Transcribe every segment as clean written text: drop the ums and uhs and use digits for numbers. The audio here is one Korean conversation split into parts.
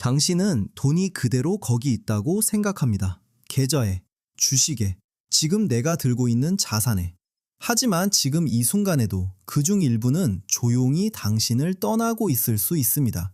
당신은 돈이 그대로 거기 있다고 생각합니다. 계좌에, 주식에, 지금 내가 들고 있는 자산에. 하지만 지금 이 순간에도 그중 일부는 조용히 당신을 떠나고 있을 수 있습니다.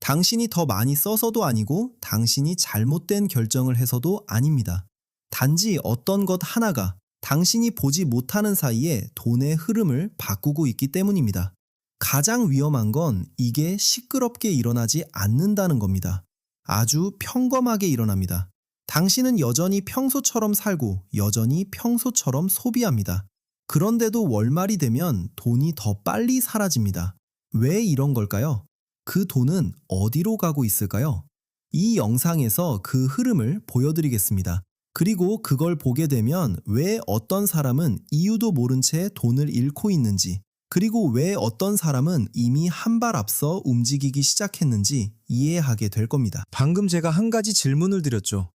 당신이 더 많이 써서도 아니고 당신이 잘못된 결정을 해서도 아닙니다. 단지 어떤 것 하나가 당신이 보지 못하는 사이에 돈의 흐름을 바꾸고 있기 때문입니다. 가장 위험한 건 이게 시끄럽게 일어나지 않는다는 겁니다. 아주 평범하게 일어납니다. 당신은 여전히 평소처럼 살고 여전히 평소처럼 소비합니다. 그런데도 월말이 되면 돈이 더 빨리 사라집니다. 왜 이런 걸까요? 그 돈은 어디로 가고 있을까요? 이 영상에서 그 흐름을 보여드리겠습니다. 그리고 그걸 보게 되면 왜 어떤 사람은 이유도 모른 채 돈을 잃고 있는지, 그리고 왜 어떤 사람은 이미 한 발 앞서 움직이기 시작했는지 이해하게 될 겁니다. 방금 제가 한 가지 질문을 드렸죠.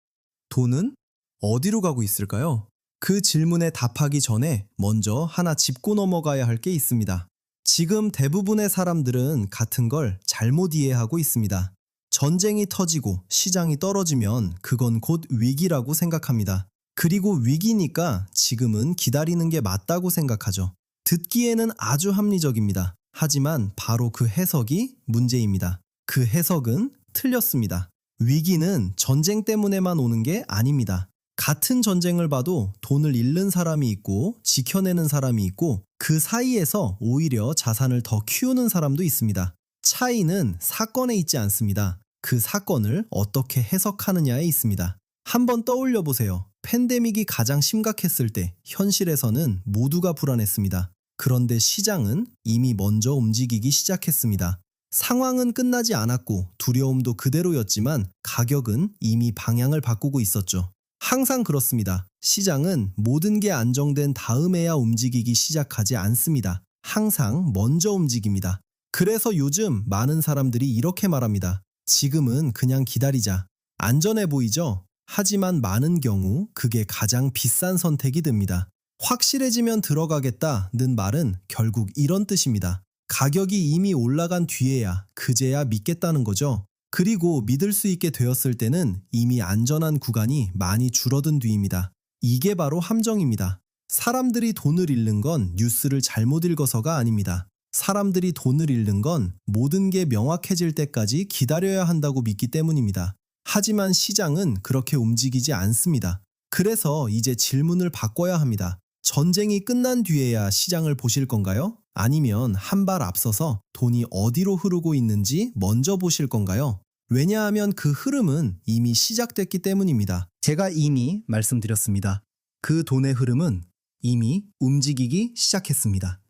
돈은 어디로 가고 있을까요? 그 질문에 답하기 전에 먼저 하나 짚고 넘어가야 할 게 있습니다. 지금 대부분의 사람들은 같은 걸 잘못 이해하고 있습니다. 전쟁이 터지고 시장이 떨어지면 그건 곧 위기라고 생각합니다. 그리고 위기니까 지금은 기다리는 게 맞다고 생각하죠. 듣기에는 아주 합리적입니다. 하지만 바로 그 해석이 문제입니다. 그 해석은 틀렸습니다. 위기는 전쟁 때문에만 오는 게 아닙니다. 같은 전쟁을 봐도 돈을 잃는 사람이 있고 지켜내는 사람이 있고 그 사이에서 오히려 자산을 더 키우는 사람도 있습니다. 차이는 사건에 있지 않습니다. 그 사건을 어떻게 해석하느냐에 있습니다. 한번 떠올려 보세요. 팬데믹이 가장 심각했을 때 현실에서는 모두가 불안했습니다. 그런데 시장은 이미 먼저 움직이기 시작했습니다. 상황은 끝나지 않았고 두려움도 그대로였지만 가격은 이미 방향을 바꾸고 있었죠. 항상 그렇습니다. 시장은 모든 게 안정된 다음에야 움직이기 시작하지 않습니다. 항상 먼저 움직입니다. 그래서 요즘 많은 사람들이 이렇게 말합니다. 지금은 그냥 기다리자. 안전해 보이죠? 하지만 많은 경우 그게 가장 비싼 선택이 됩니다. 확실해지면 들어가겠다는 말은 결국 이런 뜻입니다. 가격이 이미 올라간 뒤에야 그제야 믿겠다는 거죠. 그리고 믿을 수 있게 되었을 때는 이미 안전한 구간이 많이 줄어든 뒤입니다. 이게 바로 함정입니다. 사람들이 돈을 잃는 건 뉴스를 잘못 읽어서가 아닙니다. 사람들이 돈을 잃는 건 모든 게 명확해질 때까지 기다려야 한다고 믿기 때문입니다. 하지만 시장은 그렇게 움직이지 않습니다. 그래서 이제 질문을 바꿔야 합니다. 전쟁이 끝난 뒤에야 시장을 보실 건가요? 아니면 한 발 앞서서 돈이 어디로 흐르고 있는지 먼저 보실 건가요? 왜냐하면 그 흐름은 이미 시작됐기 때문입니다. 제가 이미 말씀드렸습니다. 그 돈의 흐름은 이미 움직이기 시작했습니다.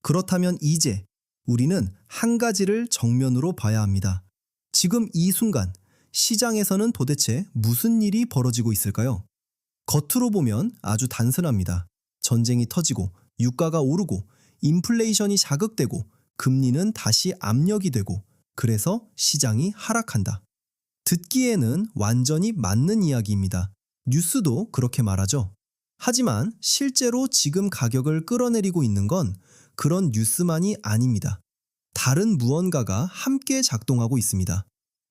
그렇다면 이제 우리는 한 가지를 정면으로 봐야 합니다. 지금 이 순간 시장에서는 도대체 무슨 일이 벌어지고 있을까요? 겉으로 보면 아주 단순합니다. 전쟁이 터지고 유가가 오르고 인플레이션이 자극되고 금리는 다시 압력이 되고 그래서 시장이 하락한다. 듣기에는 완전히 맞는 이야기입니다. 뉴스도 그렇게 말하죠. 하지만 실제로 지금 가격을 끌어내리고 있는 건 그런 뉴스만이 아닙니다. 다른 무언가가 함께 작동하고 있습니다.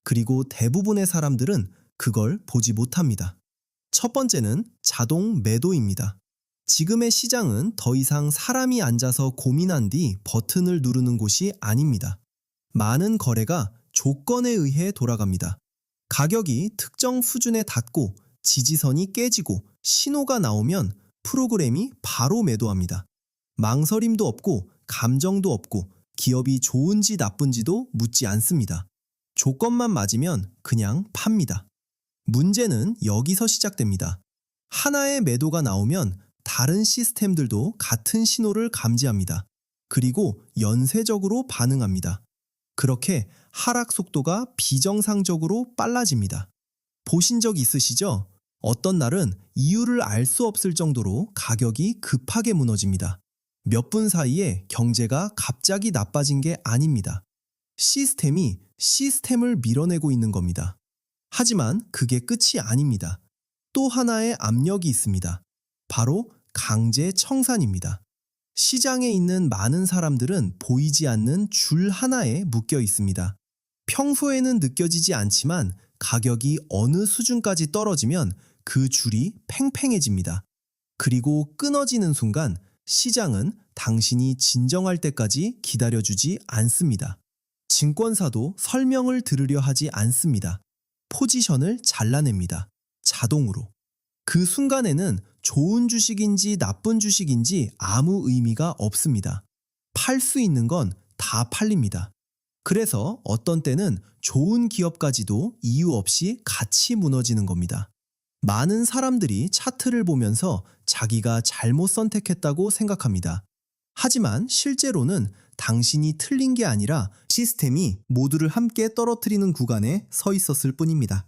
그리고 대부분의 사람들은 그걸 보지 못합니다. 첫 번째는 자동 매도입니다. 지금의 시장은 더 이상 사람이 앉아서 고민한 뒤 버튼을 누르는 곳이 아닙니다. 많은 거래가 조건에 의해 돌아갑니다. 가격이 특정 수준에 닿고 지지선이 깨지고 신호가 나오면 프로그램이 바로 매도합니다. 망설임도 없고 감정도 없고 기업이 좋은지 나쁜지도 묻지 않습니다. 조건만 맞으면 그냥 팝니다. 문제는 여기서 시작됩니다. 하나의 매도가 나오면 다른 시스템들도 같은 신호를 감지합니다. 그리고 연쇄적으로 반응합니다. 그렇게 하락 속도가 비정상적으로 빨라집니다. 보신 적 있으시죠? 어떤 날은 이유를 알 수 없을 정도로 가격이 급하게 무너집니다. 몇 분 사이에 경제가 갑자기 나빠진 게 아닙니다. 시스템이 시스템을 밀어내고 있는 겁니다. 하지만 그게 끝이 아닙니다. 또 하나의 압력이 있습니다. 바로 강제 청산입니다. 시장에 있는 많은 사람들은 보이지 않는 줄 하나에 묶여 있습니다. 평소에는 느껴지지 않지만 가격이 어느 수준까지 떨어지면 그 줄이 팽팽해집니다. 그리고 끊어지는 순간 시장은 당신이 진정할 때까지 기다려주지 않습니다. 증권사도 설명을 들으려 하지 않습니다. 포지션을 잘라냅니다. 자동으로. 그 순간에는 좋은 주식인지 나쁜 주식인지 아무 의미가 없습니다. 팔 수 있는 건 다 팔립니다. 그래서 어떤 때는 좋은 기업까지도 이유 없이 같이 무너지는 겁니다. 많은 사람들이 차트를 보면서 자기가 잘못 선택했다고 생각합니다. 하지만 실제로는 당신이 틀린 게 아니라 시스템이 모두를 함께 떨어뜨리는 구간에 서 있었을 뿐입니다.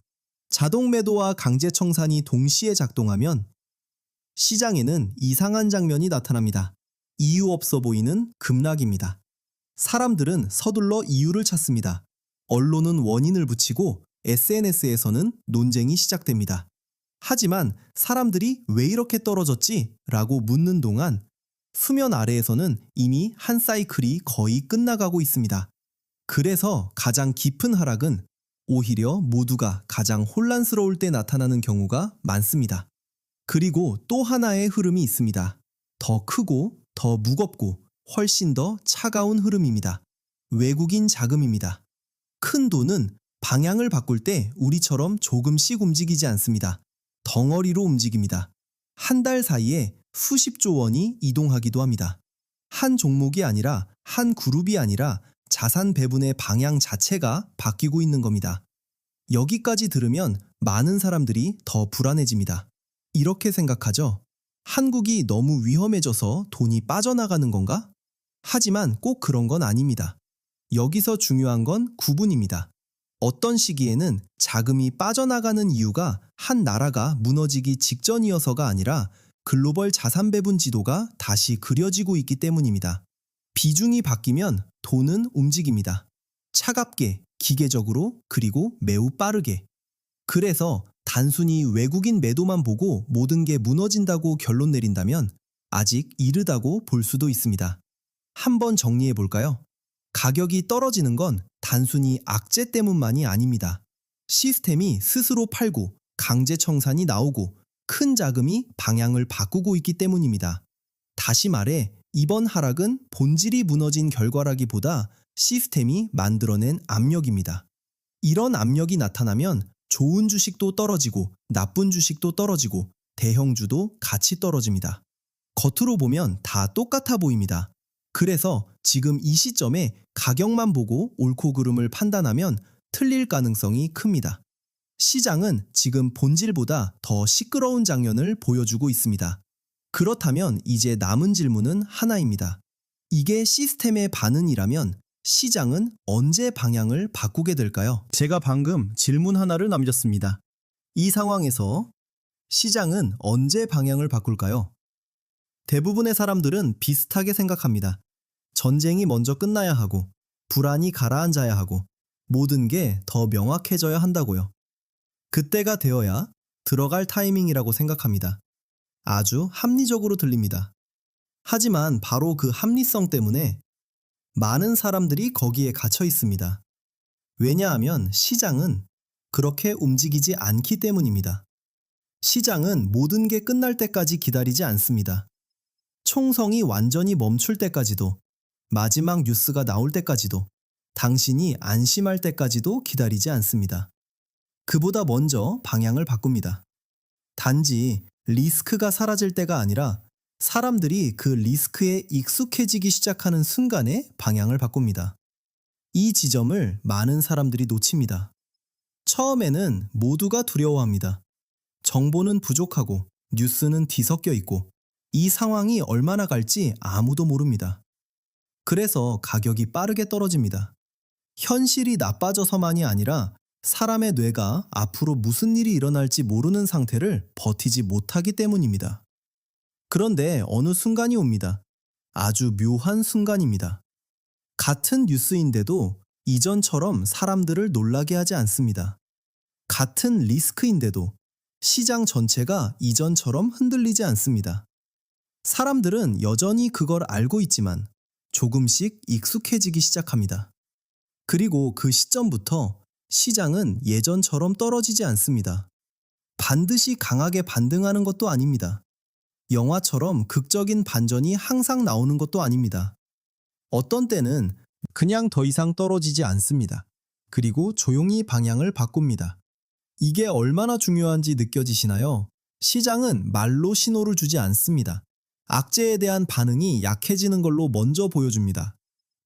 자동 매도와 강제 청산이 동시에 작동하면 시장에는 이상한 장면이 나타납니다. 이유 없어 보이는 급락입니다. 사람들은 서둘러 이유를 찾습니다. 언론은 원인을 붙이고 SNS에서는 논쟁이 시작됩니다. 하지만 사람들이 왜 이렇게 떨어졌지? 라고 묻는 동안 수면 아래에서는 이미 한 사이클이 거의 끝나가고 있습니다. 그래서 가장 깊은 하락은 오히려 모두가 가장 혼란스러울 때 나타나는 경우가 많습니다. 그리고 또 하나의 흐름이 있습니다. 더 크고 더 무겁고 훨씬 더 차가운 흐름입니다. 외국인 자금입니다. 큰 돈은 방향을 바꿀 때 우리처럼 조금씩 움직이지 않습니다. 덩어리로 움직입니다. 한 달 사이에 수십조 원이 이동하기도 합니다. 한 종목이 아니라 한 그룹이 아니라 자산 배분의 방향 자체가 바뀌고 있는 겁니다. 여기까지 들으면 많은 사람들이 더 불안해집니다. 이렇게 생각하죠. 한국이 너무 위험해져서 돈이 빠져나가는 건가? 하지만 꼭 그런 건 아닙니다. 여기서 중요한 건 구분입니다. 어떤 시기에는 자금이 빠져나가는 이유가 한 나라가 무너지기 직전이어서가 아니라 글로벌 자산 배분 지도가 다시 그려지고 있기 때문입니다. 비중이 바뀌면 돈은 움직입니다. 차갑게, 기계적으로, 그리고 매우 빠르게. 그래서 단순히 외국인 매도만 보고 모든 게 무너진다고 결론 내린다면 아직 이르다고 볼 수도 있습니다. 한번 정리해 볼까요? 가격이 떨어지는 건 단순히 악재 때문만이 아닙니다. 시스템이 스스로 팔고 강제 청산이 나오고 큰 자금이 방향을 바꾸고 있기 때문입니다. 다시 말해 이번 하락은 본질이 무너진 결과라기보다 시스템이 만들어낸 압력입니다. 이런 압력이 나타나면 좋은 주식도 떨어지고 나쁜 주식도 떨어지고 대형주도 같이 떨어집니다. 겉으로 보면 다 똑같아 보입니다. 그래서 지금 이 시점에 가격만 보고 옳고 그름을 판단하면 틀릴 가능성이 큽니다. 시장은 지금 본질보다 더 시끄러운 장면을 보여주고 있습니다. 그렇다면 이제 남은 질문은 하나입니다. 이게 시스템의 반응이라면 시장은 언제 방향을 바꾸게 될까요? 제가 방금 질문 하나를 남겼습니다. 이 상황에서 시장은 언제 방향을 바꿀까요? 대부분의 사람들은 비슷하게 생각합니다. 전쟁이 먼저 끝나야 하고, 불안이 가라앉아야 하고, 모든 게 더 명확해져야 한다고요. 그때가 되어야 들어갈 타이밍이라고 생각합니다. 아주 합리적으로 들립니다. 하지만 바로 그 합리성 때문에 많은 사람들이 거기에 갇혀 있습니다. 왜냐하면 시장은 그렇게 움직이지 않기 때문입니다. 시장은 모든 게 끝날 때까지 기다리지 않습니다. 총성이 완전히 멈출 때까지도, 마지막 뉴스가 나올 때까지도, 당신이 안심할 때까지도 기다리지 않습니다. 그보다 먼저 방향을 바꿉니다. 단지 리스크가 사라질 때가 아니라 사람들이 그 리스크에 익숙해지기 시작하는 순간에 방향을 바꿉니다. 이 지점을 많은 사람들이 놓칩니다. 처음에는 모두가 두려워합니다. 정보는 부족하고 뉴스는 뒤섞여 있고 이 상황이 얼마나 갈지 아무도 모릅니다. 그래서 가격이 빠르게 떨어집니다. 현실이 나빠져서만이 아니라 사람의 뇌가 앞으로 무슨 일이 일어날지 모르는 상태를 버티지 못하기 때문입니다. 그런데 어느 순간이 옵니다. 아주 묘한 순간입니다. 같은 뉴스인데도 이전처럼 사람들을 놀라게 하지 않습니다. 같은 리스크인데도 시장 전체가 이전처럼 흔들리지 않습니다. 사람들은 여전히 그걸 알고 있지만 조금씩 익숙해지기 시작합니다. 그리고 그 시점부터 시장은 예전처럼 떨어지지 않습니다. 반드시 강하게 반등하는 것도 아닙니다. 영화처럼 극적인 반전이 항상 나오는 것도 아닙니다. 어떤 때는 그냥 더 이상 떨어지지 않습니다. 그리고 조용히 방향을 바꿉니다. 이게 얼마나 중요한지 느껴지시나요? 시장은 말로 신호를 주지 않습니다. 악재에 대한 반응이 약해지는 걸로 먼저 보여줍니다.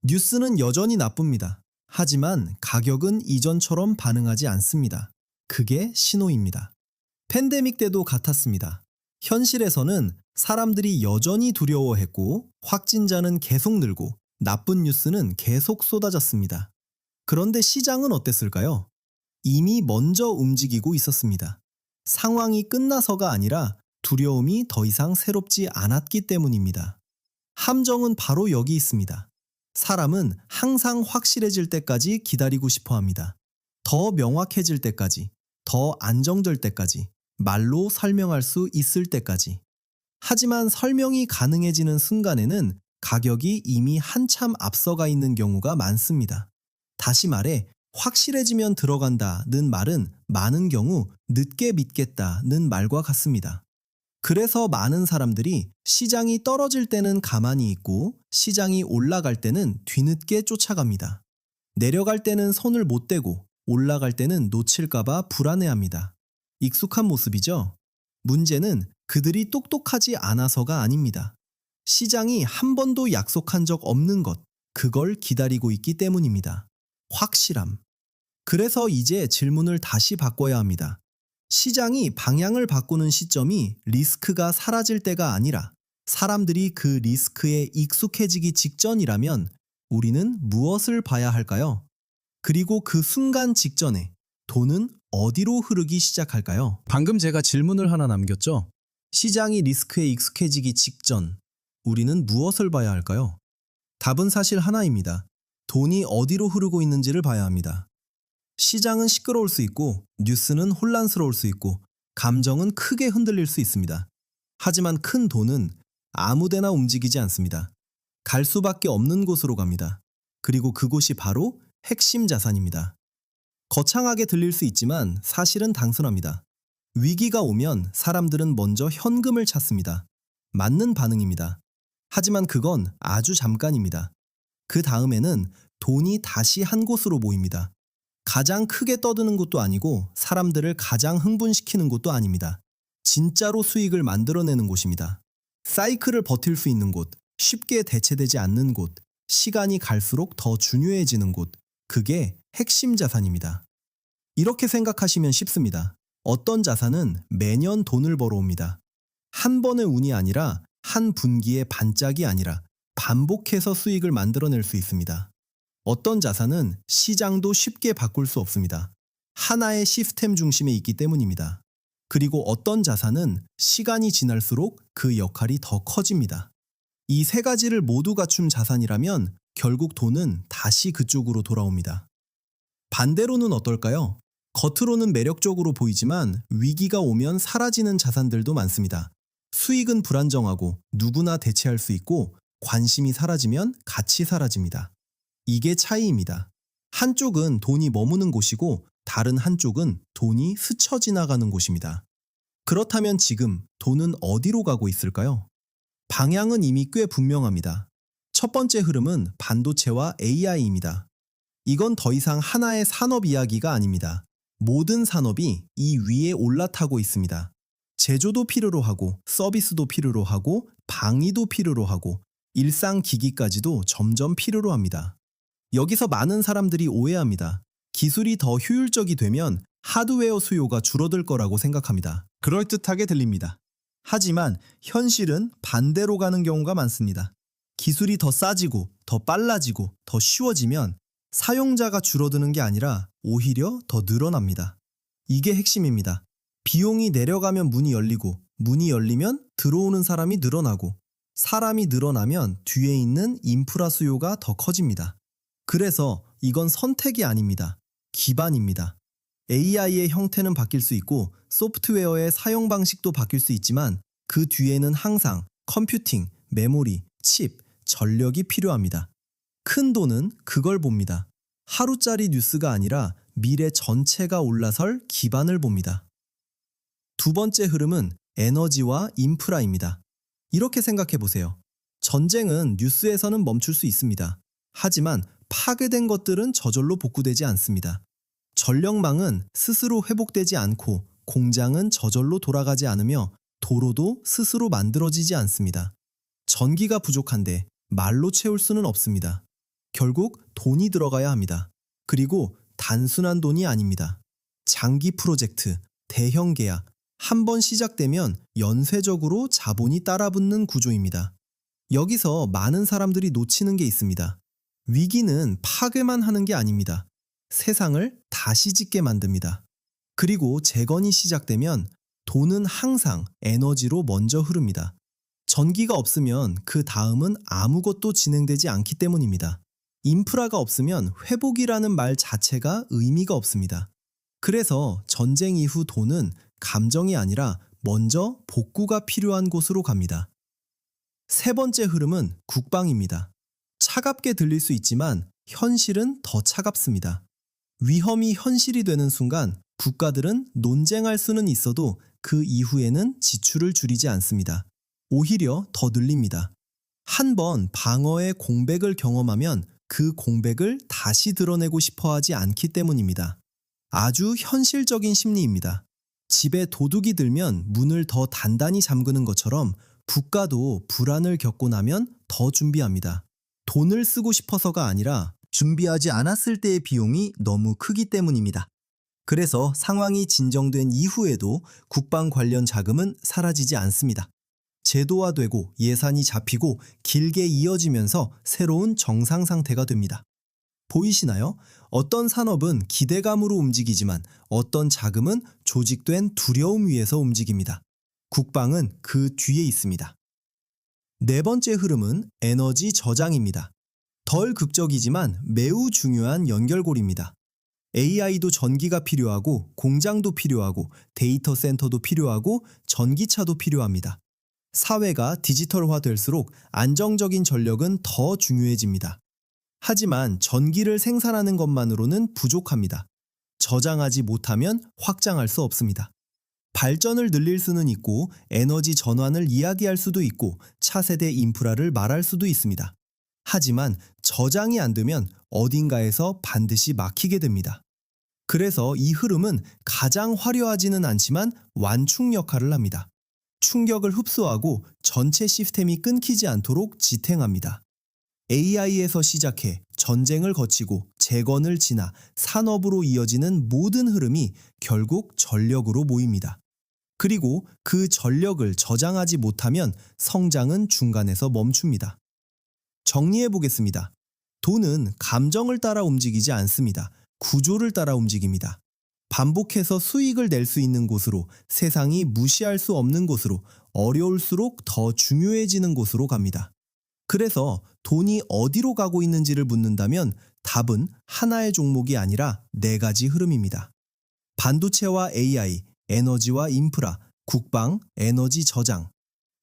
뉴스는 여전히 나쁩니다. 하지만 가격은 이전처럼 반응하지 않습니다. 그게 신호입니다. 팬데믹 때도 같았습니다. 현실에서는 사람들이 여전히 두려워했고 확진자는 계속 늘고 나쁜 뉴스는 계속 쏟아졌습니다. 그런데 시장은 어땠을까요? 이미 먼저 움직이고 있었습니다. 상황이 끝나서가 아니라 두려움이 더 이상 새롭지 않았기 때문입니다. 함정은 바로 여기 있습니다. 사람은 항상 확실해질 때까지 기다리고 싶어 합니다. 더 명확해질 때까지, 더 안정될 때까지, 말로 설명할 수 있을 때까지. 하지만 설명이 가능해지는 순간에는 가격이 이미 한참 앞서가 있는 경우가 많습니다. 다시 말해, 확실해지면 들어간다는 말은 많은 경우 늦게 믿겠다는 말과 같습니다. 그래서 많은 사람들이 시장이 떨어질 때는 가만히 있고 시장이 올라갈 때는 뒤늦게 쫓아갑니다. 내려갈 때는 손을 못 대고 올라갈 때는 놓칠까봐 불안해합니다. 익숙한 모습이죠? 문제는 그들이 똑똑하지 않아서가 아닙니다. 시장이 한 번도 약속한 적 없는 것, 그걸 기다리고 있기 때문입니다. 확실함. 그래서 이제 질문을 다시 바꿔야 합니다. 시장이 방향을 바꾸는 시점이 리스크가 사라질 때가 아니라 사람들이 그 리스크에 익숙해지기 직전이라면 우리는 무엇을 봐야 할까요? 그리고 그 순간 직전에 돈은 어디로 흐르기 시작할까요? 방금 제가 질문을 하나 남겼죠? 시장이 리스크에 익숙해지기 직전, 우리는 무엇을 봐야 할까요? 답은 사실 하나입니다. 돈이 어디로 흐르고 있는지를 봐야 합니다. 시장은 시끄러울 수 있고 뉴스는 혼란스러울 수 있고 감정은 크게 흔들릴 수 있습니다. 하지만 큰 돈은 아무데나 움직이지 않습니다. 갈 수밖에 없는 곳으로 갑니다. 그리고 그곳이 바로 핵심 자산입니다. 거창하게 들릴 수 있지만 사실은 단순합니다. 위기가 오면 사람들은 먼저 현금을 찾습니다. 맞는 반응입니다. 하지만 그건 아주 잠깐입니다. 그 다음에는 돈이 다시 한 곳으로 모입니다. 가장 크게 떠드는 곳도 아니고 사람들을 가장 흥분시키는 곳도 아닙니다. 진짜로 수익을 만들어내는 곳입니다. 사이클을 버틸 수 있는 곳, 쉽게 대체되지 않는 곳, 시간이 갈수록 더 중요해지는 곳, 그게 핵심 자산입니다. 이렇게 생각하시면 쉽습니다. 어떤 자산은 매년 돈을 벌어옵니다. 한 번의 운이 아니라 한 분기의 반짝이 아니라 반복해서 수익을 만들어낼 수 있습니다. 어떤 자산은 시장도 쉽게 바꿀 수 없습니다. 하나의 시스템 중심에 있기 때문입니다. 그리고 어떤 자산은 시간이 지날수록 그 역할이 더 커집니다. 이 세 가지를 모두 갖춘 자산이라면 결국 돈은 다시 그쪽으로 돌아옵니다. 반대로는 어떨까요? 겉으로는 매력적으로 보이지만 위기가 오면 사라지는 자산들도 많습니다. 수익은 불안정하고 누구나 대체할 수 있고 관심이 사라지면 같이 사라집니다. 이게 차이입니다. 한쪽은 돈이 머무는 곳이고 다른 한쪽은 돈이 스쳐 지나가는 곳입니다. 그렇다면 지금 돈은 어디로 가고 있을까요? 방향은 이미 꽤 분명합니다. 첫 번째 흐름은 반도체와 AI입니다. 이건 더 이상 하나의 산업 이야기가 아닙니다. 모든 산업이 이 위에 올라타고 있습니다. 제조도 필요로 하고 서비스도 필요로 하고 방위도 필요로 하고 일상 기기까지도 점점 필요로 합니다. 여기서 많은 사람들이 오해합니다. 기술이 더 효율적이 되면 하드웨어 수요가 줄어들 거라고 생각합니다. 그럴듯하게 들립니다. 하지만 현실은 반대로 가는 경우가 많습니다. 기술이 더 싸지고 더 빨라지고 더 쉬워지면 사용자가 줄어드는 게 아니라 오히려 더 늘어납니다. 이게 핵심입니다. 비용이 내려가면 문이 열리고 문이 열리면 들어오는 사람이 늘어나고 사람이 늘어나면 뒤에 있는 인프라 수요가 더 커집니다. 그래서 이건 선택이 아닙니다. 기반입니다. AI의 형태는 바뀔 수 있고 소프트웨어의 사용 방식도 바뀔 수 있지만 그 뒤에는 항상 컴퓨팅, 메모리, 칩, 전력이 필요합니다. 큰 돈은 그걸 봅니다. 하루짜리 뉴스가 아니라 미래 전체가 올라설 기반을 봅니다. 두 번째 흐름은 에너지와 인프라입니다. 이렇게 생각해 보세요. 전쟁은 뉴스에서는 멈출 수 있습니다. 하지만 파괴된 것들은 저절로 복구되지 않습니다. 전력망은 스스로 회복되지 않고 공장은 저절로 돌아가지 않으며 도로도 스스로 만들어지지 않습니다. 전기가 부족한데 말로 채울 수는 없습니다. 결국 돈이 들어가야 합니다. 그리고 단순한 돈이 아닙니다. 장기 프로젝트, 대형 계약, 한 번 시작되면 연쇄적으로 자본이 따라붙는 구조입니다. 여기서 많은 사람들이 놓치는 게 있습니다. 위기는 파괴만 하는 게 아닙니다. 세상을 다시 짓게 만듭니다. 그리고 재건이 시작되면 돈은 항상 에너지로 먼저 흐릅니다. 전기가 없으면 그 다음은 아무것도 진행되지 않기 때문입니다. 인프라가 없으면 회복이라는 말 자체가 의미가 없습니다. 그래서 전쟁 이후 돈은 감정이 아니라 먼저 복구가 필요한 곳으로 갑니다. 세 번째 흐름은 국방입니다. 차갑게 들릴 수 있지만 현실은 더 차갑습니다. 위험이 현실이 되는 순간 국가들은 논쟁할 수는 있어도 그 이후에는 지출을 줄이지 않습니다. 오히려 더 늘립니다. 한 번 방어의 공백을 경험하면 그 공백을 다시 드러내고 싶어 하지 않기 때문입니다. 아주 현실적인 심리입니다. 집에 도둑이 들면 문을 더 단단히 잠그는 것처럼 국가도 불안을 겪고 나면 더 준비합니다. 돈을 쓰고 싶어서가 아니라 준비하지 않았을 때의 비용이 너무 크기 때문입니다. 그래서 상황이 진정된 이후에도 국방 관련 자금은 사라지지 않습니다. 제도화되고 예산이 잡히고 길게 이어지면서 새로운 정상 상태가 됩니다. 보이시나요? 어떤 산업은 기대감으로 움직이지만 어떤 자금은 조직된 두려움 위에서 움직입니다. 국방은 그 뒤에 있습니다. 네 번째 흐름은 에너지 저장입니다. 덜 극적이지만 매우 중요한 연결고리입니다. AI도 전기가 필요하고 공장도 필요하고 데이터 센터도 필요하고 전기차도 필요합니다. 사회가 디지털화될수록 안정적인 전력은 더 중요해집니다. 하지만 전기를 생산하는 것만으로는 부족합니다. 저장하지 못하면 확장할 수 없습니다. 발전을 늘릴 수는 있고 에너지 전환을 이야기할 수도 있고 차세대 인프라를 말할 수도 있습니다. 하지만 저장이 안 되면 어딘가에서 반드시 막히게 됩니다. 그래서 이 흐름은 가장 화려하지는 않지만 완충 역할을 합니다. 충격을 흡수하고 전체 시스템이 끊기지 않도록 지탱합니다. AI에서 시작해 전쟁을 거치고 재건을 지나 산업으로 이어지는 모든 흐름이 결국 전력으로 모입니다. 그리고 그 전력을 저장하지 못하면 성장은 중간에서 멈춥니다. 정리해 보겠습니다. 돈은 감정을 따라 움직이지 않습니다. 구조를 따라 움직입니다. 반복해서 수익을 낼 수 있는 곳으로, 세상이 무시할 수 없는 곳으로, 어려울수록 더 중요해지는 곳으로 갑니다. 그래서 돈이 어디로 가고 있는지를 묻는다면 답은 하나의 종목이 아니라 네 가지 흐름입니다. 반도체와 AI, 에너지와 인프라, 국방, 에너지 저장.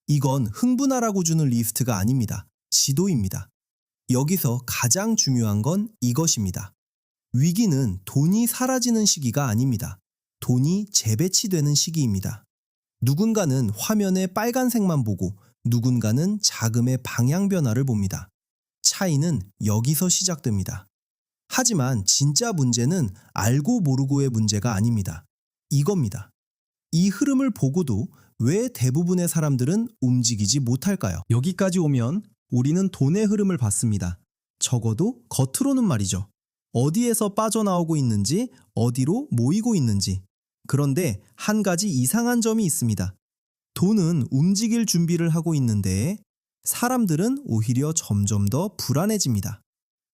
이건 흥분하라고 주는 리스트가 아닙니다. 지도입니다. 여기서 가장 중요한 건 이것입니다. 위기는 돈이 사라지는 시기가 아닙니다. 돈이 재배치되는 시기입니다. 누군가는 화면의 빨간색만 보고 누군가는 자금의 방향 변화를 봅니다. 차이는 여기서 시작됩니다. 하지만 진짜 문제는 알고 모르고의 문제가 아닙니다. 이겁니다. 이 흐름을 보고도 왜 대부분의 사람들은 움직이지 못할까요? 여기까지 오면 우리는 돈의 흐름을 봤습니다. 적어도 겉으로는 말이죠. 어디에서 빠져나오고 있는지, 어디로 모이고 있는지. 그런데 한 가지 이상한 점이 있습니다. 돈은 움직일 준비를 하고 있는데 사람들은 오히려 점점 더 불안해집니다.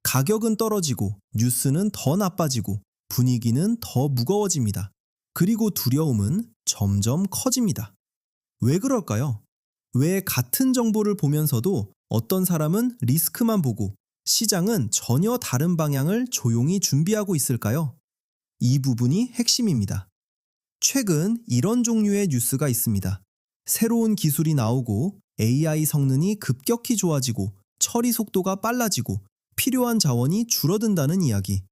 가격은 떨어지고 뉴스는 더 나빠지고 분위기는 더 무거워집니다. 그리고 두려움은 점점 커집니다. 왜 그럴까요? 왜 같은 정보를 보면서도 어떤 사람은 리스크만 보고 시장은 전혀 다른 방향을 조용히 준비하고 있을까요? 이 부분이 핵심입니다. 최근 이런 종류의 뉴스가 있습니다. 새로운 기술이 나오고 AI 성능이 급격히 좋아지고 처리 속도가 빨라지고 필요한 자원이 줄어든다는 이야기.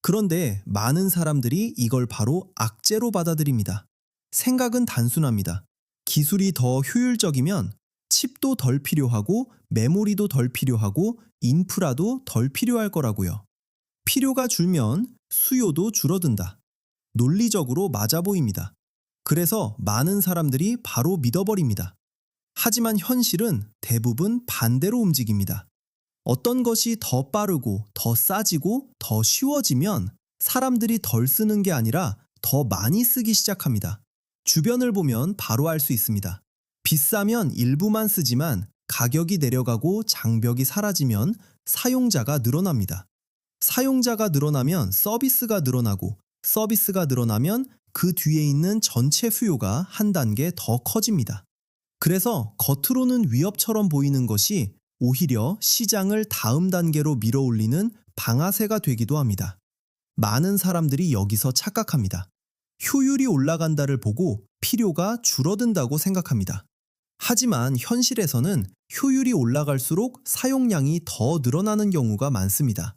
그런데 많은 사람들이 이걸 바로 악재로 받아들입니다. 생각은 단순합니다. 기술이 더 효율적이면 칩도 덜 필요하고 메모리도 덜 필요하고 인프라도 덜 필요할 거라고요. 필요가 줄면 수요도 줄어든다. 논리적으로 맞아 보입니다. 그래서 많은 사람들이 바로 믿어버립니다. 하지만 현실은 대부분 반대로 움직입니다. 어떤 것이 더 빠르고 더 싸지고 더 쉬워지면 사람들이 덜 쓰는 게 아니라 더 많이 쓰기 시작합니다. 주변을 보면 바로 알 수 있습니다. 비싸면 일부만 쓰지만 가격이 내려가고 장벽이 사라지면 사용자가 늘어납니다. 사용자가 늘어나면 서비스가 늘어나고 서비스가 늘어나면 그 뒤에 있는 전체 수요가 한 단계 더 커집니다. 그래서 겉으로는 위협처럼 보이는 것이 오히려 시장을 다음 단계로 밀어올리는 방아쇠가 되기도 합니다. 많은 사람들이 여기서 착각합니다. 효율이 올라간다를 보고 필요가 줄어든다고 생각합니다. 하지만 현실에서는 효율이 올라갈수록 사용량이 더 늘어나는 경우가 많습니다.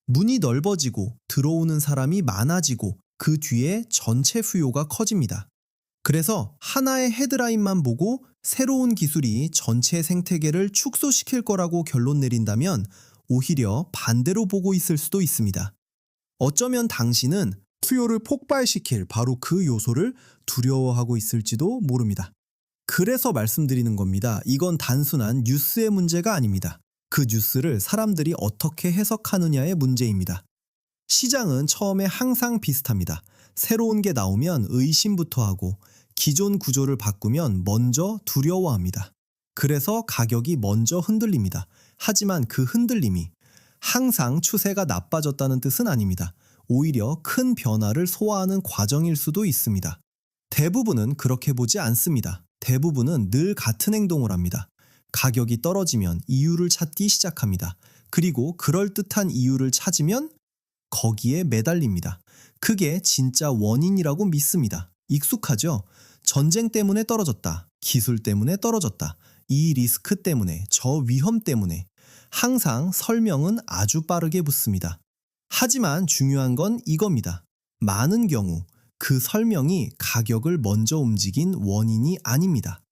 문이 넓어지고 들어오는 사람이 많아지고 그 뒤에 전체 수요가 커집니다. 그래서 하나의 헤드라인만 보고 새로운 기술이 전체 생태계를 축소시킬 거라고 결론 내린다면 오히려 반대로 보고 있을 수도 있습니다. 어쩌면 당신은 수요를 폭발시킬 바로 그 요소를 두려워하고 있을지도 모릅니다. 그래서 말씀드리는 겁니다. 이건 단순한 뉴스의 문제가 아닙니다. 그 뉴스를 사람들이 어떻게 해석하느냐의 문제입니다. 시장은 처음에 항상 비슷합니다. 새로운 게 나오면 의심부터 하고 기존 구조를 바꾸면 먼저 두려워합니다. 그래서 가격이 먼저 흔들립니다. 하지만 그 흔들림이 항상 추세가 나빠졌다는 뜻은 아닙니다. 오히려 큰 변화를 소화하는 과정일 수도 있습니다. 대부분은 그렇게 보지 않습니다. 대부분은 늘 같은 행동을 합니다. 가격이 떨어지면 이유를 찾기 시작합니다. 그리고 그럴듯한 이유를 찾으면 거기에 매달립니다. 그게 진짜 원인이라고 믿습니다. 익숙하죠? 전쟁 때문에 떨어졌다. 기술 때문에 떨어졌다. 이 리스크 때문에, 저 위험 때문에. 항상 설명은 아주 빠르게 붙습니다. 하지만 중요한 건 이겁니다. 많은 경우 그 설명이 가격을 먼저 움직인 원인이 아닙니다.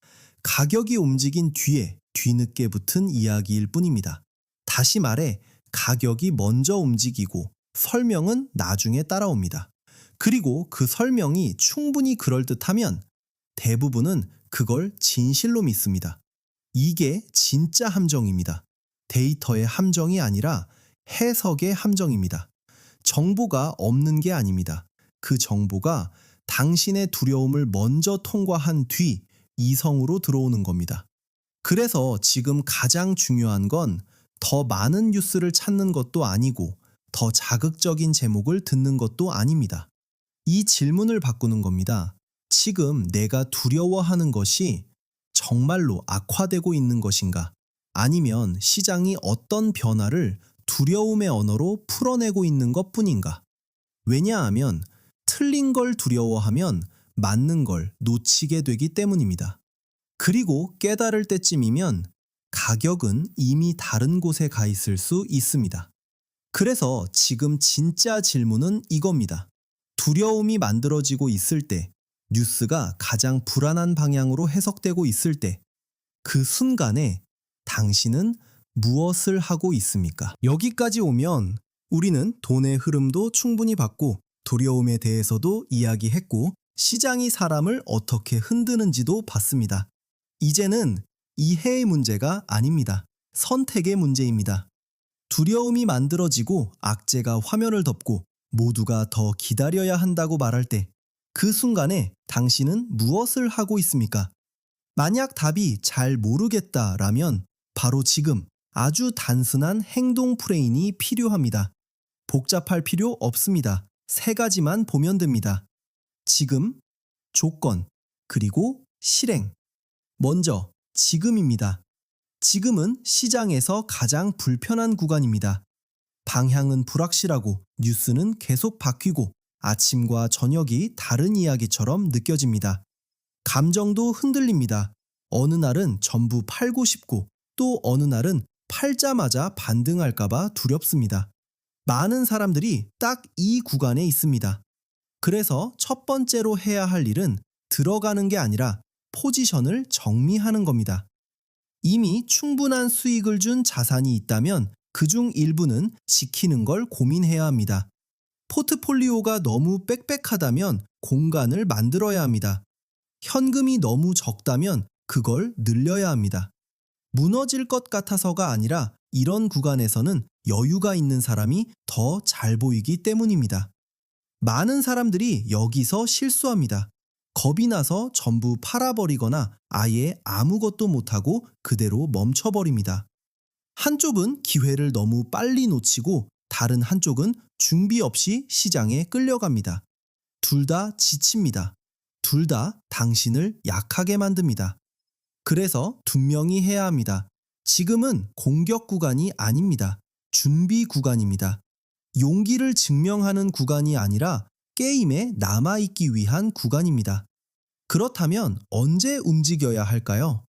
가격이 움직인 뒤에 뒤늦게 붙은 이야기일 뿐입니다. 다시 말해 가격이 먼저 움직이고 설명은 나중에 따라옵니다. 그리고 그 설명이 충분히 그럴듯하면 대부분은 그걸 진실로 믿습니다. 이게 진짜 함정입니다. 데이터의 함정이 아니라 해석의 함정입니다. 정보가 없는 게 아닙니다. 그 정보가 당신의 두려움을 먼저 통과한 뒤 이성으로 들어오는 겁니다. 그래서 지금 가장 중요한 건 더 많은 뉴스를 찾는 것도 아니고 더 자극적인 제목을 듣는 것도 아닙니다. 이 질문을 바꾸는 겁니다. 지금 내가 두려워하는 것이 정말로 악화되고 있는 것인가? 아니면 시장이 어떤 변화를 두려움의 언어로 풀어내고 있는 것 뿐인가? 왜냐하면 틀린 걸 두려워하면 맞는 걸 놓치게 되기 때문입니다. 그리고 깨달을 때쯤이면 가격은 이미 다른 곳에 가 있을 수 있습니다. 그래서 지금 진짜 질문은 이겁니다. 두려움이 만들어지고 있을 때, 뉴스가 가장 불안한 방향으로 해석되고 있을 때, 그 순간에 당신은 무엇을 하고 있습니까? 여기까지 오면 우리는 돈의 흐름도 충분히 봤고, 두려움에 대해서도 이야기했고, 시장이 사람을 어떻게 흔드는지도 봤습니다. 이제는 이해의 문제가 아닙니다. 선택의 문제입니다. 두려움이 만들어지고 악재가 화면을 덮고 모두가 더 기다려야 한다고 말할 때 그 순간에 당신은 무엇을 하고 있습니까? 만약 답이 잘 모르겠다라면 바로 지금 아주 단순한 행동 프레임이 필요합니다. 복잡할 필요 없습니다. 세 가지만 보면 됩니다. 지금, 조건, 그리고 실행. 먼저 지금입니다. 지금은 시장에서 가장 불편한 구간입니다. 방향은 불확실하고 뉴스는 계속 바뀌고 아침과 저녁이 다른 이야기처럼 느껴집니다. 감정도 흔들립니다. 어느 날은 전부 팔고 싶고 또 어느 날은 팔자마자 반등할까봐 두렵습니다. 많은 사람들이 딱 이 구간에 있습니다. 그래서 첫 번째로 해야 할 일은 들어가는 게 아니라 포지션을 정리하는 겁니다. 이미 충분한 수익을 준 자산이 있다면 그중 일부는 지키는 걸 고민해야 합니다. 포트폴리오가 너무 빽빽하다면 공간을 만들어야 합니다. 현금이 너무 적다면 그걸 늘려야 합니다. 무너질 것 같아서가 아니라 이런 구간에서는 여유가 있는 사람이 더 잘 보이기 때문입니다. 많은 사람들이 여기서 실수합니다. 겁이 나서 전부 팔아버리거나 아예 아무것도 못하고 그대로 멈춰버립니다. 한쪽은 기회를 너무 빨리 놓치고 다른 한쪽은 준비 없이 시장에 끌려갑니다. 둘 다 지칩니다. 둘 다 당신을 약하게 만듭니다. 그래서 분명히 해야 합니다. 지금은 공격 구간이 아닙니다. 준비 구간입니다. 용기를 증명하는 구간이 아니라 게임에 남아있기 위한 구간입니다. 그렇다면 언제 움직여야 할까요?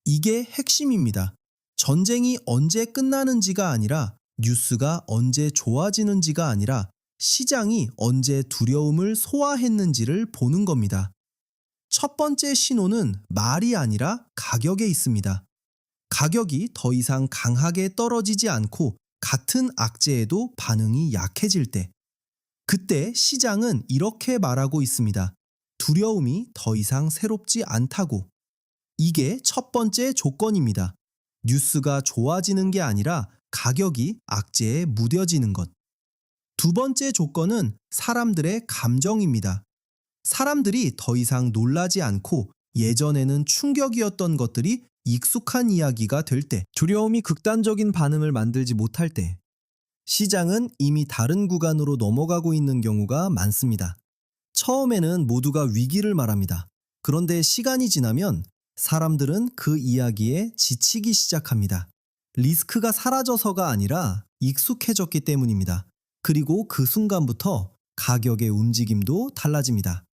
이게 핵심입니다. 전쟁이 언제 끝나는지가 아니라 뉴스가 언제 좋아지는지가 아니라 시장이 언제 두려움을 소화했는지를 보는 겁니다. 첫 번째 신호는 말이 아니라 가격에 있습니다. 가격이 더 이상 강하게 떨어지지 않고 같은 악재에도 반응이 약해질 때, 그때 시장은 이렇게 말하고 있습니다. 두려움이 더 이상 새롭지 않다고. 이게 첫 번째 조건입니다. 뉴스가 좋아지는 게 아니라 가격이 악재에 무뎌지는 것. 두 번째 조건은 사람들의 감정입니다. 사람들이 더 이상 놀라지 않고 예전에는 충격이었던 것들이 익숙한 이야기가 될 때, 두려움이 극단적인 반응을 만들지 못할 때, 시장은 이미 다른 구간으로 넘어가고 있는 경우가 많습니다. 처음에는 모두가 위기를 말합니다. 그런데 시간이 지나면 사람들은 그 이야기에 지치기 시작합니다. 리스크가 사라져서가 아니라 익숙해졌기 때문입니다. 그리고 그 순간부터 가격의 움직임도 달라집니다.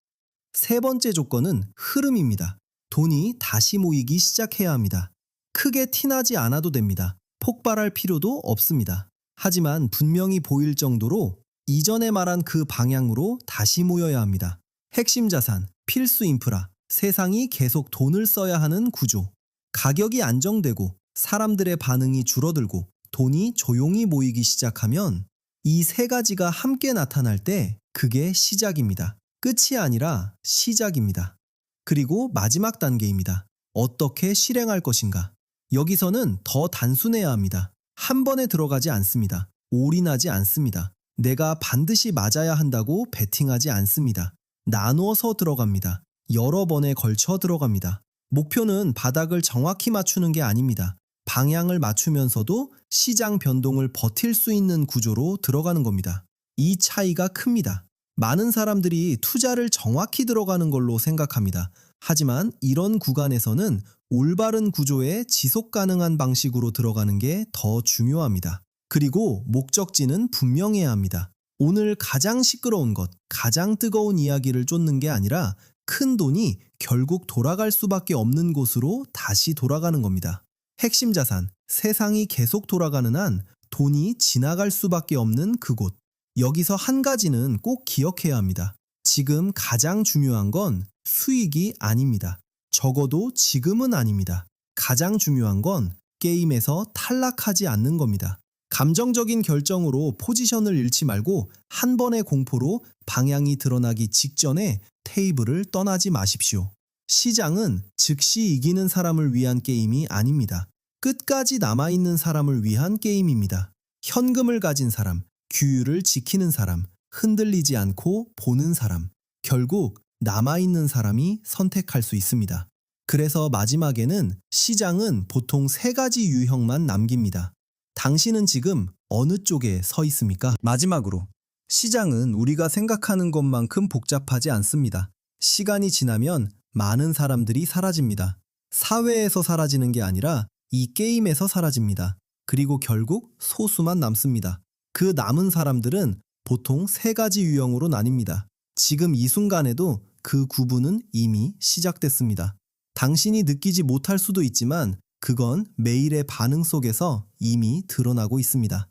세 번째 조건은 흐름입니다. 돈이 다시 모이기 시작해야 합니다. 크게 티나지 않아도 됩니다. 폭발할 필요도 없습니다. 하지만 분명히 보일 정도로 이전에 말한 그 방향으로 다시 모여야 합니다. 핵심 자산, 필수 인프라, 세상이 계속 돈을 써야 하는 구조, 가격이 안정되고 사람들의 반응이 줄어들고 돈이 조용히 모이기 시작하면 이 세 가지가 함께 나타날 때 그게 시작입니다. 끝이 아니라 시작입니다. 그리고 마지막 단계입니다. 어떻게 실행할 것인가? 여기서는 더 단순해야 합니다. 한 번에 들어가지 않습니다. 올인하지 않습니다. 내가 반드시 맞아야 한다고 베팅하지 않습니다. 나누어서 들어갑니다. 여러 번에 걸쳐 들어갑니다. 목표는 바닥을 정확히 맞추는 게 아닙니다. 방향을 맞추면서도 시장 변동을 버틸 수 있는 구조로 들어가는 겁니다. 이 차이가 큽니다. 많은 사람들이 투자를 정확히 들어가는 걸로 생각합니다. 하지만 이런 구간에서는 올바른 구조에 지속 가능한 방식으로 들어가는 게 더 중요합니다. 그리고 목적지는 분명해야 합니다. 오늘 가장 시끄러운 것, 가장 뜨거운 이야기를 쫓는 게 아니라 큰 돈이 결국 돌아갈 수밖에 없는 곳으로 다시 돌아가는 겁니다. 핵심 자산, 세상이 계속 돌아가는 한 돈이 지나갈 수밖에 없는 그곳. 여기서 한 가지는 꼭 기억해야 합니다. 지금 가장 중요한 건 수익이 아닙니다. 적어도 지금은 아닙니다. 가장 중요한 건 게임에서 탈락하지 않는 겁니다. 감정적인 결정으로 포지션을 잃지 말고 한 번의 공포로 방향이 드러나기 직전에 테이블을 떠나지 마십시오. 시장은 즉시 이기는 사람을 위한 게임이 아닙니다. 끝까지 남아있는 사람을 위한 게임입니다. 현금을 가진 사람, 규율을 지키는 사람, 흔들리지 않고 보는 사람, 결국 남아있는 사람이 선택할 수 있습니다. 그래서 마지막에는 시장은 보통 세 가지 유형만 남깁니다. 당신은 지금 어느 쪽에 서 있습니까? 마지막으로, 시장은 우리가 생각하는 것만큼 복잡하지 않습니다. 시간이 지나면 많은 사람들이 사라집니다. 사회에서 사라지는 게 아니라 이 게임에서 사라집니다. 그리고 결국 소수만 남습니다. 그 남은 사람들은 보통 세 가지 유형으로 나뉩니다. 지금 이 순간에도 그 구분은 이미 시작됐습니다. 당신이 느끼지 못할 수도 있지만 그건 매일의 반응 속에서 이미 드러나고 있습니다.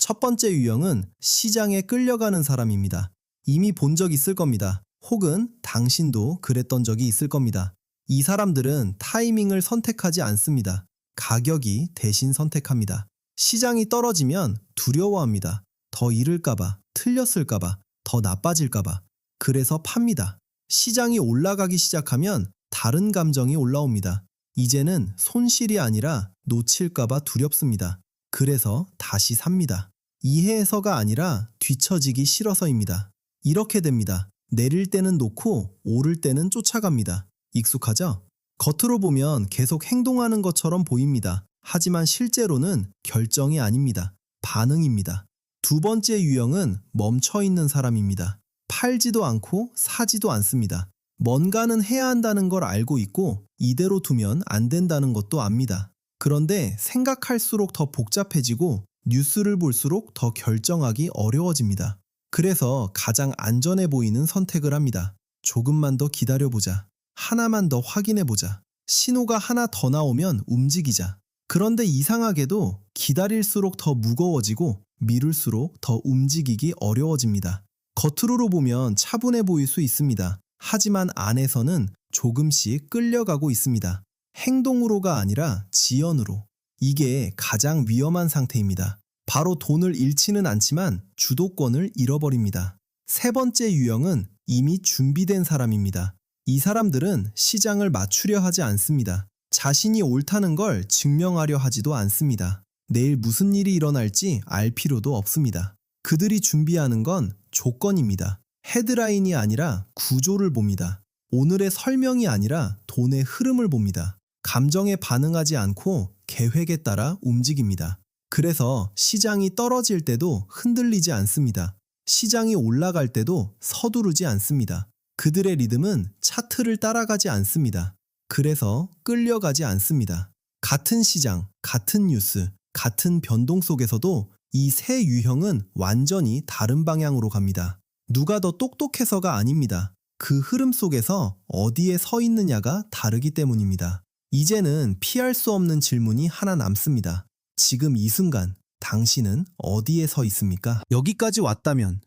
첫 번째 유형은 시장에 끌려가는 사람입니다. 이미 본 적 있을 겁니다. 혹은 당신도 그랬던 적이 있을 겁니다. 이 사람들은 타이밍을 선택하지 않습니다. 가격이 대신 선택합니다. 시장이 떨어지면 두려워합니다. 더 잃을까봐, 틀렸을까봐, 더 나빠질까봐. 그래서 팝니다. 시장이 올라가기 시작하면 다른 감정이 올라옵니다. 이제는 손실이 아니라 놓칠까봐 두렵습니다. 그래서 다시 삽니다. 이해해서가 아니라 뒤처지기 싫어서입니다. 이렇게 됩니다. 내릴 때는 놓고 오를 때는 쫓아갑니다. 익숙하죠? 겉으로 보면 계속 행동하는 것처럼 보입니다. 하지만 실제로는 결정이 아닙니다. 반응입니다. 두 번째 유형은 멈춰있는 사람입니다. 팔지도 않고 사지도 않습니다. 뭔가는 해야 한다는 걸 알고 있고 이대로 두면 안 된다는 것도 압니다. 그런데 생각할수록 더 복잡해지고 뉴스를 볼수록 더 결정하기 어려워집니다. 그래서 가장 안전해 보이는 선택을 합니다. 조금만 더 기다려보자. 하나만 더 확인해보자. 신호가 하나 더 나오면 움직이자. 그런데 이상하게도 기다릴수록 더 무거워지고 미룰수록 더 움직이기 어려워집니다. 겉으로 보면 차분해 보일 수 있습니다. 하지만 안에서는 조금씩 끌려가고 있습니다. 행동으로가 아니라 지연으로. 이게 가장 위험한 상태입니다. 바로 돈을 잃지는 않지만 주도권을 잃어버립니다. 세 번째 유형은 이미 준비된 사람입니다. 이 사람들은 시장을 맞추려 하지 않습니다. 자신이 옳다는 걸 증명하려 하지도 않습니다. 내일 무슨 일이 일어날지 알 필요도 없습니다. 그들이 준비하는 건 조건입니다. 헤드라인이 아니라 구조를 봅니다. 오늘의 설명이 아니라 돈의 흐름을 봅니다. 감정에 반응하지 않고 계획에 따라 움직입니다. 그래서 시장이 떨어질 때도 흔들리지 않습니다. 시장이 올라갈 때도 서두르지 않습니다. 그들의 리듬은 차트를 따라가지 않습니다. 그래서 끌려가지 않습니다. 같은 시장, 같은 뉴스, 같은 변동 속에서도 이 세 유형은 완전히 다른 방향으로 갑니다. 누가 더 똑똑해서가 아닙니다. 그 흐름 속에서 어디에 서 있느냐가 다르기 때문입니다. 이제는 피할 수 없는 질문이 하나 남습니다. 지금 이 순간 당신은 어디에 서 있습니까? 여기까지 왔다면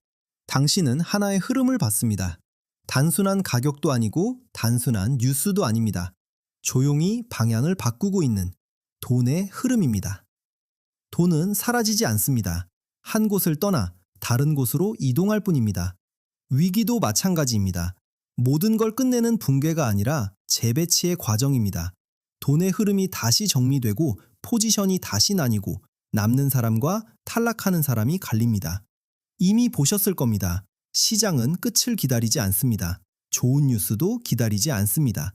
당신은 하나의 흐름을 봤습니다. 단순한 가격도 아니고 단순한 뉴스도 아닙니다. 조용히 방향을 바꾸고 있는 돈의 흐름입니다. 돈은 사라지지 않습니다. 한 곳을 떠나 다른 곳으로 이동할 뿐입니다. 위기도 마찬가지입니다. 모든 걸 끝내는 붕괴가 아니라 재배치의 과정입니다. 돈의 흐름이 다시 정리되고 포지션이 다시 나뉘고 남는 사람과 탈락하는 사람이 갈립니다. 이미 보셨을 겁니다. 시장은 끝을 기다리지 않습니다. 좋은 뉴스도 기다리지 않습니다.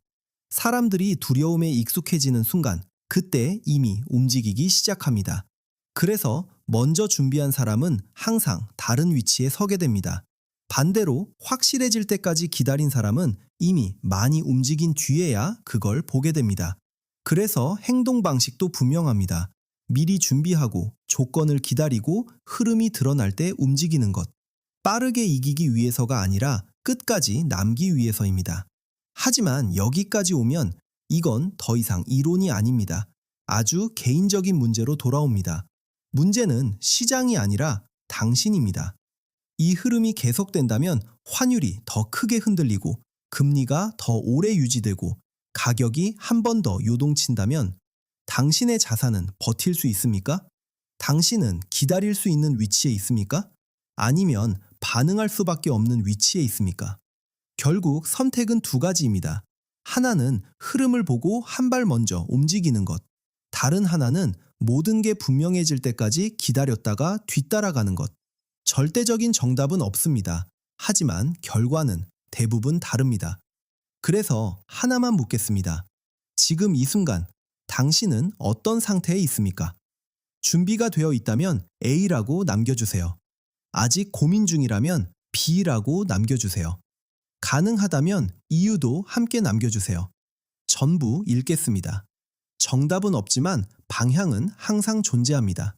사람들이 두려움에 익숙해지는 순간 그때 이미 움직이기 시작합니다. 그래서 먼저 준비한 사람은 항상 다른 위치에 서게 됩니다. 반대로 확실해질 때까지 기다린 사람은 이미 많이 움직인 뒤에야 그걸 보게 됩니다. 그래서 행동 방식도 분명합니다. 미리 준비하고 조건을 기다리고 흐름이 드러날 때 움직이는 것. 빠르게 이기기 위해서가 아니라 끝까지 남기 위해서입니다. 하지만 여기까지 오면 이건 더 이상 이론이 아닙니다. 아주 개인적인 문제로 돌아옵니다. 문제는 시장이 아니라 당신입니다. 이 흐름이 계속된다면 환율이 더 크게 흔들리고 금리가 더 오래 유지되고 가격이 한 번 더 요동친다면 당신의 자산은 버틸 수 있습니까? 당신은 기다릴 수 있는 위치에 있습니까? 아니면 반응할 수밖에 없는 위치에 있습니까? 결국 선택은 두 가지입니다. 하나는 흐름을 보고 한 발 먼저 움직이는 것. 다른 하나는 모든 게 분명해질 때까지 기다렸다가 뒤따라가는 것. 절대적인 정답은 없습니다. 하지만 결과는 대부분 다릅니다. 그래서 하나만 묻겠습니다. 지금 이 순간 당신은 어떤 상태에 있습니까? 준비가 되어 있다면 A라고 남겨주세요. 아직 고민 중이라면 B라고 남겨주세요. 가능하다면 이유도 함께 남겨주세요. 전부 읽겠습니다. 정답은 없지만 방향은 항상 존재합니다.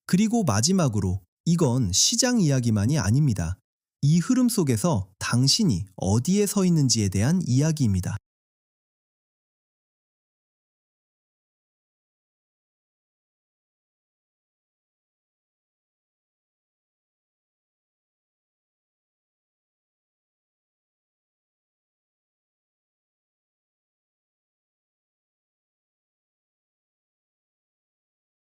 그리고 마지막으로 이건 시장 이야기만이 아닙니다. 이 흐름 속에서 당신이 어디에 서 있는지에 대한 이야기입니다.